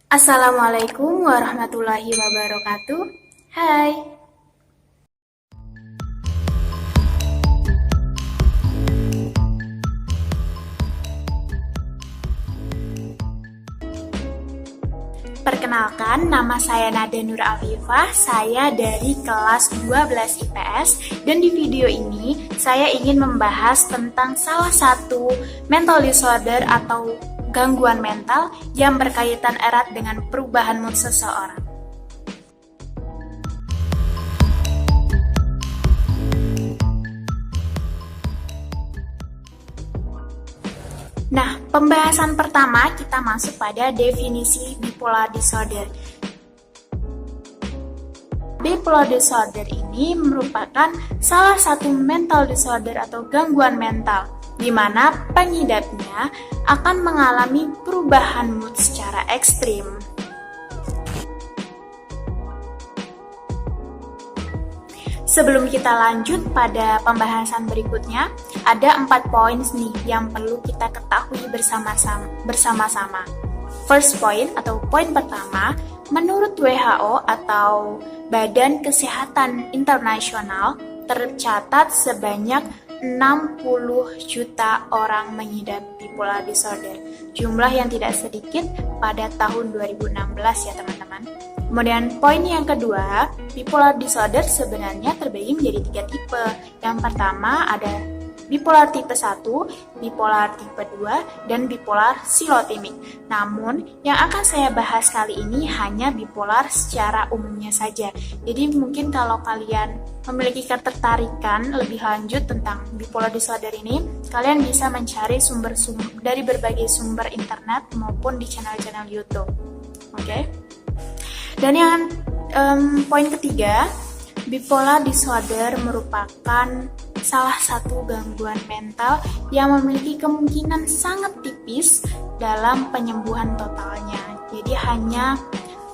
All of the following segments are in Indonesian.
Assalamualaikum warahmatullahi wabarakatuh. Hai. Perkenalkan, nama saya Nada Nur Afifah. Saya dari kelas 12 IPS dan di video ini saya ingin membahas tentang salah satu mental disorder atau gangguan mental yang berkaitan erat dengan perubahan mood seseorang. Nah, pembahasan pertama kita masuk pada definisi bipolar disorder. Bipolar disorder ini merupakan salah satu mental disorder atau gangguan mental, di mana pengidapnya akan mengalami perubahan mood secara ekstrim. Sebelum kita lanjut pada pembahasan berikutnya, ada 4 poin nih yang perlu kita ketahui bersama-sama. First point atau poin pertama, menurut WHO atau Badan Kesehatan Internasional, tercatat sebanyak 60 juta orang mengidap bipolar disorder. Jumlah yang tidak sedikit pada tahun 2016 ya teman-teman. Kemudian poin yang kedua, bipolar disorder sebenarnya terbagi menjadi 3 tipe. Yang pertama ada bipolar tipe 1, bipolar tipe 2, dan bipolar silotimik. Namun, yang akan saya bahas kali ini hanya bipolar secara umumnya saja. Jadi mungkin kalau kalian memiliki ketertarikan lebih lanjut tentang bipolar disorder ini, kalian bisa mencari sumber-sumber dari berbagai sumber internet maupun di channel-channel YouTube. Oke? Dan yang poin ketiga, bipolar disorder merupakan salah satu gangguan mental yang memiliki kemungkinan sangat tipis dalam penyembuhan totalnya. Jadi hanya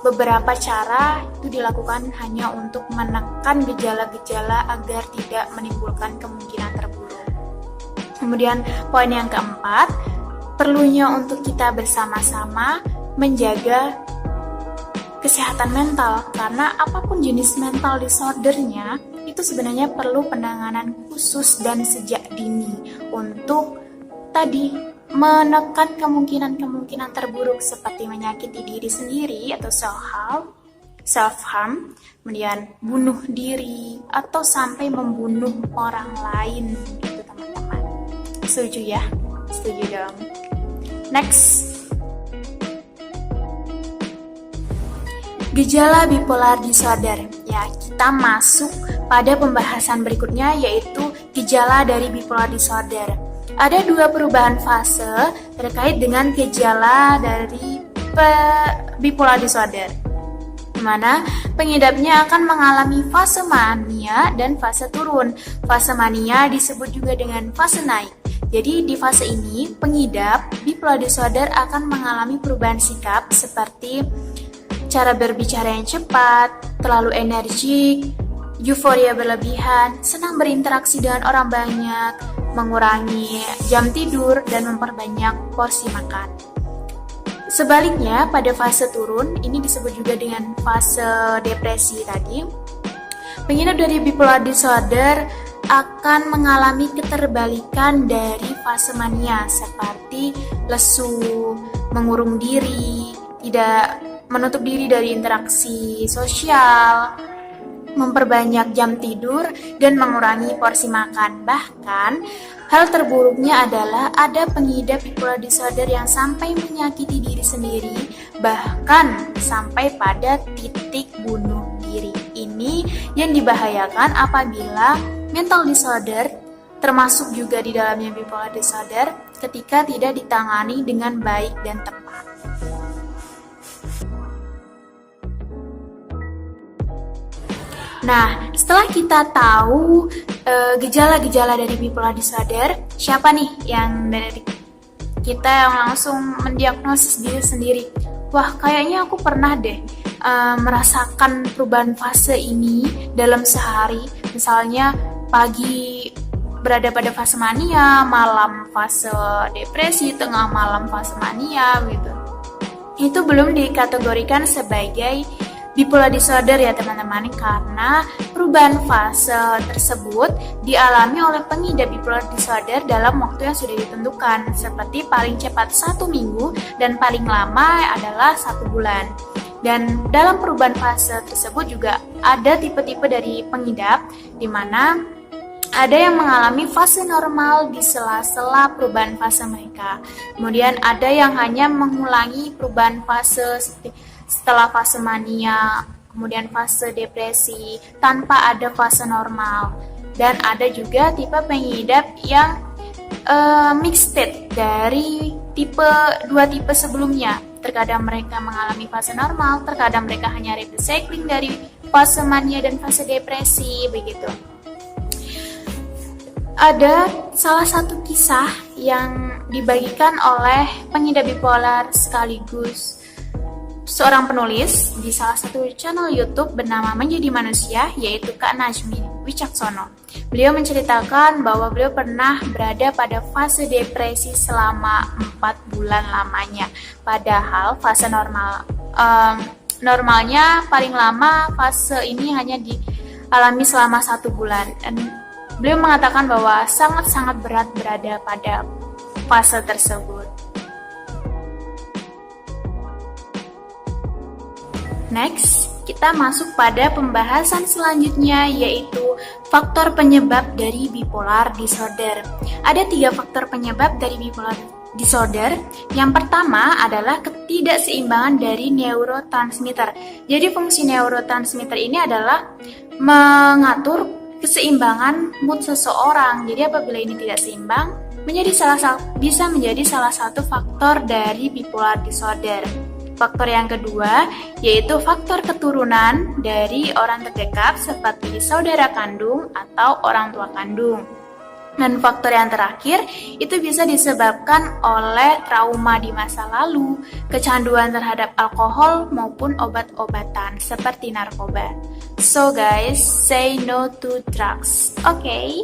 beberapa cara itu dilakukan hanya untuk menekan gejala-gejala agar tidak menimbulkan kemungkinan terburuk. Kemudian poin yang keempat, perlunya untuk kita bersama-sama menjaga kesehatan mental, karena apapun jenis mental disordernya itu sebenarnya perlu penanganan khusus dan sejak dini untuk tadi menekan kemungkinan-kemungkinan terburuk seperti menyakiti diri sendiri atau self-harm, kemudian bunuh diri atau sampai membunuh orang lain gitu teman-teman. Setuju ya? Setuju dong. Next. Gejala bipolar disorder. Ya, kita masuk pada pembahasan berikutnya yaitu gejala dari bipolar disorder. Ada 2 perubahan fase terkait dengan gejala dari bipolar disorder, di mana pengidapnya akan mengalami fase mania dan fase turun. Fase mania disebut juga dengan fase naik. Jadi di fase ini pengidap bipolar disorder akan mengalami perubahan sikap seperti cara berbicara yang cepat, terlalu energik, euforia berlebihan, senang berinteraksi dengan orang banyak, mengurangi jam tidur, dan memperbanyak porsi makan. Sebaliknya, pada fase turun, ini disebut juga dengan fase depresi tadi, pengidap dari bipolar disorder akan mengalami keterbalikan dari fase mania seperti lesu, mengurung diri, tidak menutup diri dari interaksi sosial, memperbanyak jam tidur, dan mengurangi porsi makan. Bahkan, hal terburuknya adalah ada pengidap bipolar disorder yang sampai menyakiti diri sendiri, bahkan sampai pada titik bunuh diri. Ini yang dibahayakan apabila mental disorder, termasuk juga di dalamnya bipolar disorder, ketika tidak ditangani dengan baik dan tepat. Nah, setelah kita tahu gejala-gejala dari bipolar disorder, siapa nih yang dari kita yang langsung mendiagnosis diri sendiri? Wah, kayaknya aku pernah deh merasakan perubahan fase ini dalam sehari. Misalnya pagi berada pada fase mania, malam fase depresi, tengah malam fase mania gitu. itu belum dikategorikan sebagai bipolar disorder ya teman-teman, karena perubahan fase tersebut dialami oleh pengidap bipolar disorder dalam waktu yang sudah ditentukan, seperti paling cepat 1 minggu dan paling lama adalah 1 bulan. Dan dalam perubahan fase tersebut juga ada tipe-tipe dari pengidap, di mana ada yang mengalami fase normal di sela-sela perubahan fase mereka. Kemudian ada yang hanya mengulangi perubahan fase setelah fase mania, kemudian fase depresi, tanpa ada fase normal. Dan ada juga tipe pengidap yang mixed state dari dua tipe sebelumnya. Terkadang mereka mengalami fase normal, terkadang mereka hanya repeat cycling dari fase mania dan fase depresi, begitu. Ada salah satu kisah yang dibagikan oleh pengidap bipolar sekaligus seorang penulis di salah satu channel YouTube bernama Menjadi Manusia, yaitu Kak Najmi Wicaksono. Beliau menceritakan bahwa beliau pernah berada pada fase depresi selama 4 bulan lamanya. Padahal fase normalnya paling lama fase ini hanya dialami selama 1 bulan. Dan beliau mengatakan bahwa sangat-sangat berat berada pada fase tersebut. Next, kita masuk pada pembahasan selanjutnya, yaitu faktor penyebab dari bipolar disorder. Ada 3 faktor penyebab dari bipolar disorder. Yang pertama adalah ketidakseimbangan dari neurotransmitter. Jadi fungsi neurotransmitter ini adalah mengatur keseimbangan mood seseorang. Jadi apabila ini tidak seimbang, bisa menjadi salah satu faktor dari bipolar disorder. Faktor yang kedua yaitu faktor keturunan dari orang terdekat seperti saudara kandung atau orang tua kandung. Dan faktor yang terakhir itu bisa disebabkan oleh trauma di masa lalu, kecanduan terhadap alkohol maupun obat-obatan seperti narkoba. So guys, say no to drugs. Okay?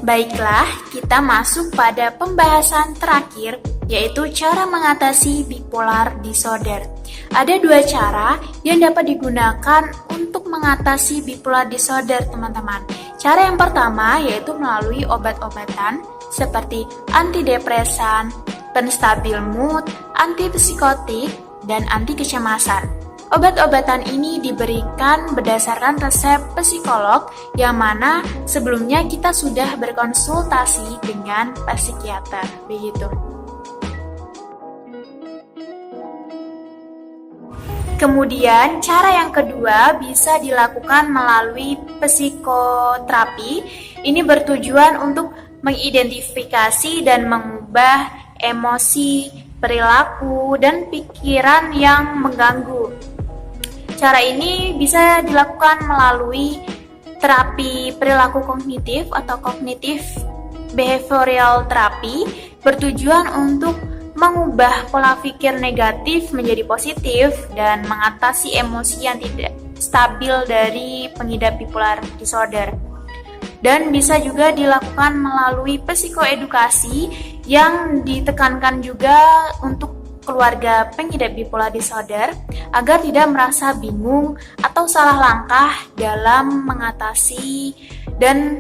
Baiklah, kita masuk pada pembahasan terakhir, yaitu cara mengatasi bipolar disorder. Ada 2 cara yang dapat digunakan untuk mengatasi bipolar disorder, teman-teman. Cara yang pertama yaitu melalui obat-obatan seperti antidepresan, penstabil mood, antipsikotik, dan anti kecemasan. Obat-obatan ini diberikan berdasarkan resep psikolog yang mana sebelumnya kita sudah berkonsultasi dengan psikiater, begitu. Kemudian cara yang kedua bisa dilakukan melalui psikoterapi. Ini bertujuan untuk mengidentifikasi dan mengubah emosi, perilaku, dan pikiran yang mengganggu. Cara ini bisa dilakukan melalui terapi perilaku kognitif atau cognitive behavioral therapy, bertujuan untuk mengubah pola pikir negatif menjadi positif dan mengatasi emosi yang tidak stabil dari pengidap bipolar disorder. Dan bisa juga dilakukan melalui psikoedukasi yang ditekankan juga untuk keluarga pengidap bipolar disorder agar tidak merasa bingung atau salah langkah dalam mengatasi dan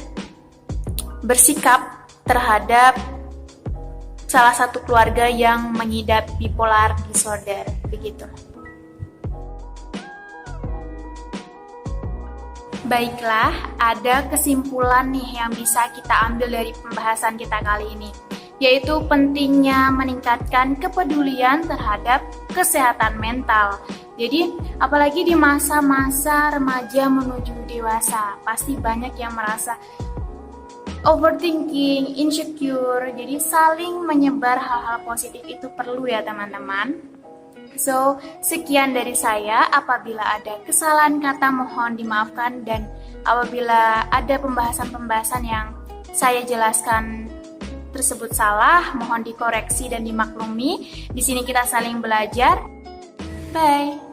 bersikap terhadap salah satu keluarga yang mengidap bipolar disorder, begitu. Baiklah, ada kesimpulan nih yang bisa kita ambil dari pembahasan kita kali ini, yaitu pentingnya meningkatkan kepedulian terhadap kesehatan mental. Jadi, apalagi di masa-masa remaja menuju dewasa, pasti banyak yang merasa overthinking, insecure. Jadi, saling menyebar hal-hal positif itu perlu ya teman-teman. So, sekian dari saya. Apabila ada kesalahan kata mohon dimaafkan, dan apabila ada pembahasan-pembahasan yang saya jelaskan tersebut salah, mohon dikoreksi dan dimaklumi. Di sini kita saling belajar. Bye.